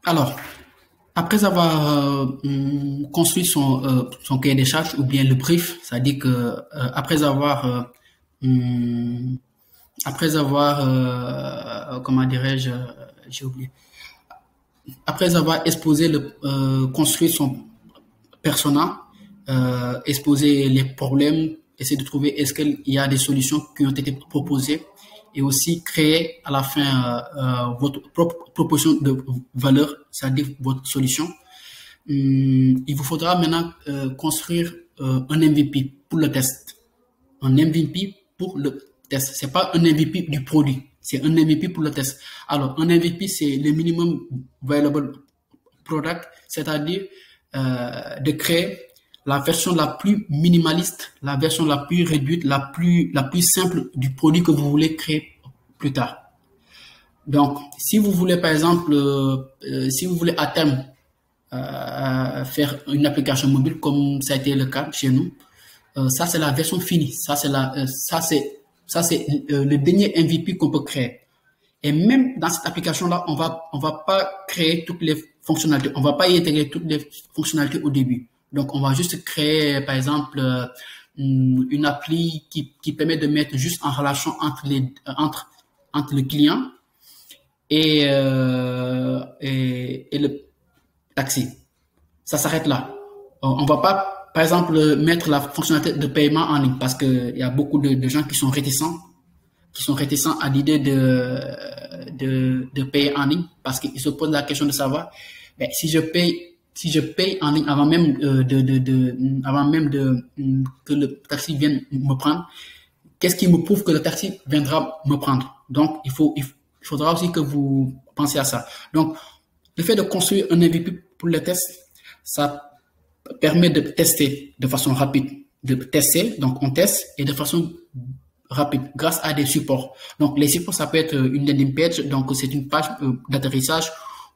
Alors, après avoir construit son cahier des charges ou bien le brief, c'est-à-dire que hum, après avoir comment dirais-je, j'ai oublié, après avoir exposé construit son persona, exposer les problèmes, essayer de trouver est-ce qu'il y a des solutions qui ont été proposées et aussi créer à la fin votre propre proposition de valeur, c'est-à-dire votre solution. Il vous faudra maintenant construire un MVP pour le test. Un MVP pour le test. C'est pas un MVP du produit, c'est un MVP pour le test. Alors, un MVP, c'est le minimum viable product, c'est-à-dire de créer la version la plus minimaliste, la version la plus réduite, la plus simple du produit que vous voulez créer plus tard. Donc, si vous voulez, par exemple, si vous voulez à terme faire une application mobile, comme ça a été le cas chez nous, ça c'est la version finie. Ça c'est le dernier MVP qu'on peut créer. Et même dans cette application-là, on va pas créer toutes les fonctionnalités. On va pas y intégrer toutes les fonctionnalités au début. Donc, on va juste créer, par exemple, une appli qui permet de mettre juste en relation entre le client et le taxi. Ça s'arrête là. On va pas, par exemple, mettre la fonctionnalité de paiement en ligne parce que il y a beaucoup de gens qui sont réticents à l'idée de payer en ligne parce qu'ils se posent la question de savoir, ben, si je paye en ligne avant même que le taxi vienne me prendre, qu'est-ce qui me prouve que le taxi viendra me prendre? Donc, il faudra aussi que vous pensiez à ça. Donc, le fait de construire un MVP pour les tests, ça permet de tester de façon rapide, de tester, donc on teste et de façon rapide grâce à des supports. Donc les supports, ça peut être une landing page, donc c'est une page d'atterrissage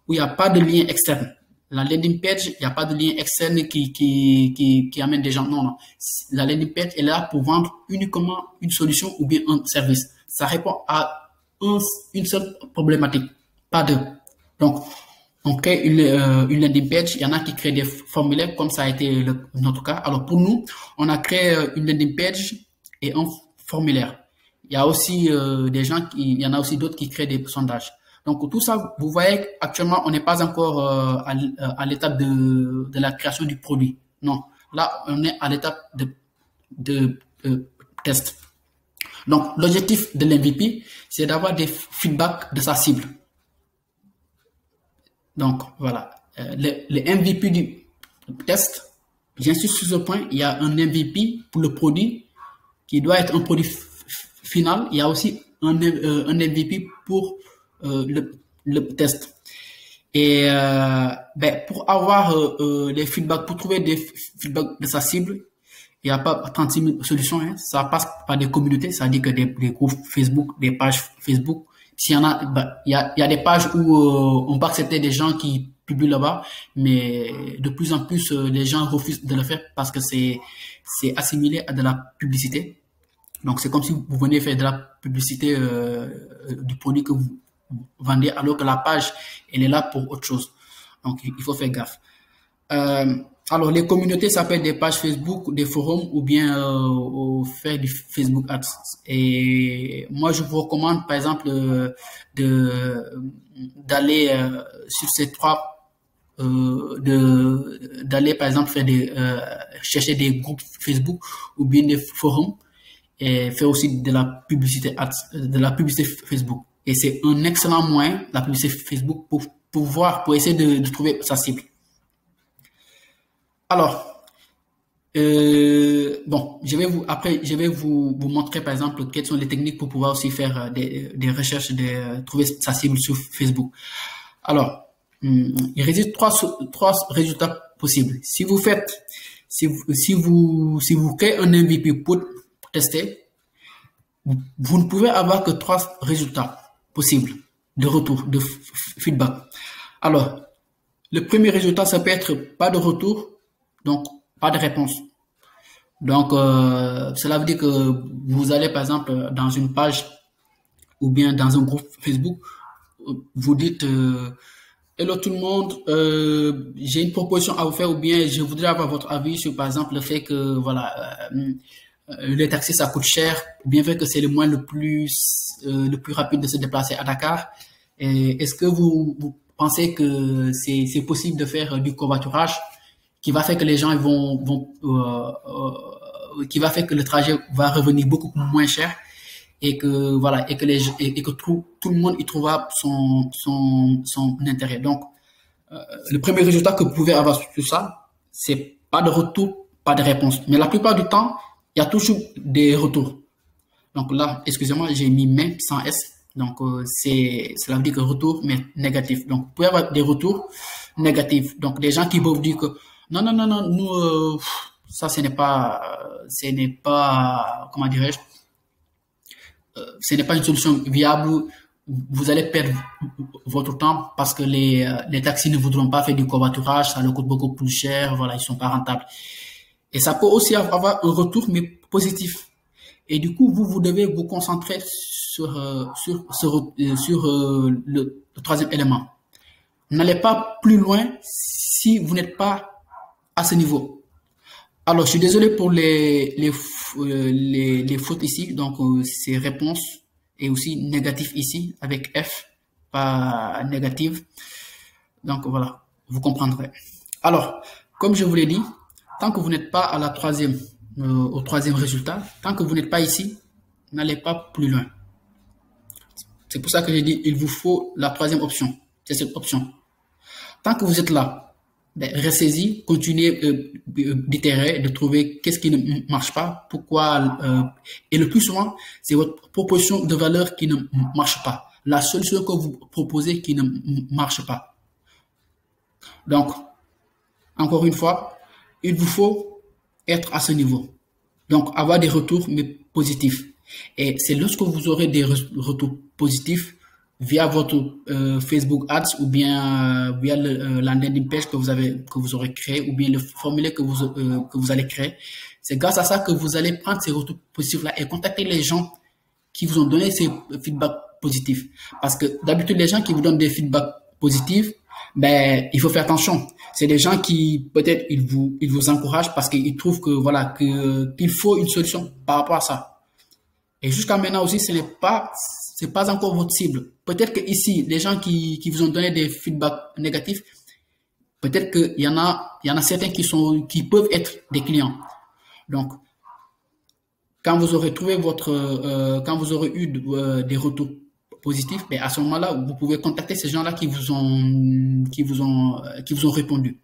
où il n'y a pas de lien externe. La landing page, il n'y a pas de lien externe qui amène des gens. Non, non. La landing page est là pour vendre uniquement une solution ou bien un service. Ça répond à une seule problématique, pas deux. Donc, on crée une landing page. Il y en a qui créent des formulaires, comme ça a été notre cas. Alors, pour nous, on a créé une landing page et un formulaire. Il y a aussi il y en a aussi d'autres qui créent des sondages. Donc, tout ça, vous voyez actuellement, on n'est pas encore à l'étape de la création du produit. Non. Là, on est à l'étape de test. Donc, l'objectif de l'MVP, c'est d'avoir des feedbacks de sa cible. Donc, voilà. Le MVP du test, j'insiste sur ce point, il y a un MVP pour le produit qui doit être un produit final. Il y a aussi un MVP pour le test. Et ben, pour avoir les feedbacks, pour trouver des feedbacks de sa cible, il n'y a pas 36 000 solutions. Hein. Ça passe par des communautés, c'est-à-dire que des groupes Facebook, des pages Facebook. S'il y en a, ben, il y a des pages où on peut accepter des gens qui publient là-bas, mais de plus en plus, les gens refusent de le faire parce que c'est assimilé à de la publicité. Donc, c'est comme si vous venez faire de la publicité du produit que vous vendez, alors que la page, elle est là pour autre chose. Donc, il faut faire gaffe. Alors, les communautés, ça peut être des pages Facebook, des forums ou bien faire du Facebook Ads. Et moi, je vous recommande, par exemple, d'aller sur ces trois, d'aller, par exemple, chercher des groupes Facebook ou bien des forums et faire aussi de la publicité Ads, de la publicité Facebook. Et c'est un excellent moyen, la publicité Facebook, pour essayer de trouver sa cible. Alors, bon, je vais vous montrer par exemple quelles sont les techniques pour pouvoir aussi faire des recherches, trouver sa cible sur Facebook. Alors, il existe trois résultats possibles. Si vous créez un MVP pour tester, vous ne pouvez avoir que trois résultats possibles de retour, de feedback. Alors, le premier résultat, ça peut être pas de retour, donc pas de réponse. Donc, cela veut dire que vous allez, par exemple, dans une page ou bien dans un groupe Facebook, vous dites Hello tout le monde. J'ai une proposition à vous faire ou bien je voudrais avoir votre avis sur par exemple le fait que voilà les taxis ça coûte cher, bien vrai que c'est le moyen le plus rapide de se déplacer à Dakar. Et est-ce que vous pensez que c'est possible de faire du covoiturage qui va faire que les gens qui va faire que le trajet va revenir beaucoup moins cher et que voilà et que tout le monde y trouvera son intérêt. Donc le premier résultat que vous pouvez avoir sur ça, c'est pas de retour, pas de réponse. Mais la plupart du temps, il y a toujours des retours. Donc là, excusez-moi, j'ai mis mais sans S. Donc cela veut dire que retour mais négatif. Donc vous pouvez avoir des retours négatifs. Donc des gens qui peuvent dire que non, nous ça ce n'est pas comment dirais-je, ce n'est pas une solution viable. Vous allez perdre votre temps parce que les taxis ne voudront pas faire du covoiturage, ça leur coûte beaucoup plus cher, voilà, ils sont pas rentables. Et ça peut aussi avoir un retour, mais positif. Et du coup, vous devez vous concentrer sur le troisième élément. N'allez pas plus loin si vous n'êtes pas à ce niveau. Alors, je suis désolé pour les fautes ici. Donc, c'est réponse et aussi négatif ici avec F, pas négative. Donc, voilà, vous comprendrez. Alors, comme je vous l'ai dit, tant que vous n'êtes pas à la au troisième résultat, tant que vous n'êtes pas ici, n'allez pas plus loin. C'est pour ça que j'ai dit, il vous faut la troisième option. C'est cette option. Tant que vous êtes là, ben, restez-y, continuez d'itérer, de trouver qu'est-ce qui ne marche pas, pourquoi. Et le plus souvent, c'est votre proposition de valeur qui ne marche pas. La solution que vous proposez qui ne marche pas. Donc, encore une fois, il vous faut être à ce niveau. Donc, avoir des retours, mais positifs. Et c'est lorsque vous aurez des retours positifs via votre Facebook Ads ou bien via la landing page que vous aurez créé ou bien le formulaire que vous allez créer. C'est grâce à ça que vous allez prendre ces retours positifs-là et contacter les gens qui vous ont donné ces feedbacks positifs. Parce que d'habitude, les gens qui vous donnent des feedbacks positifs, ben, il faut faire attention. C'est des gens qui, peut-être, ils vous encouragent parce qu'ils trouvent que, voilà, qu'il faut une solution par rapport à ça. Et jusqu'à maintenant aussi, c'est pas encore votre cible. Peut-être que ici, les gens qui vous ont donné des feedbacks négatifs, peut-être il y en a certains qui peuvent être des clients. Donc, quand vous aurez trouvé quand vous aurez eu des retours positifs, ben à ce moment-là, vous pouvez contacter ces gens-là qui vous ont répondu.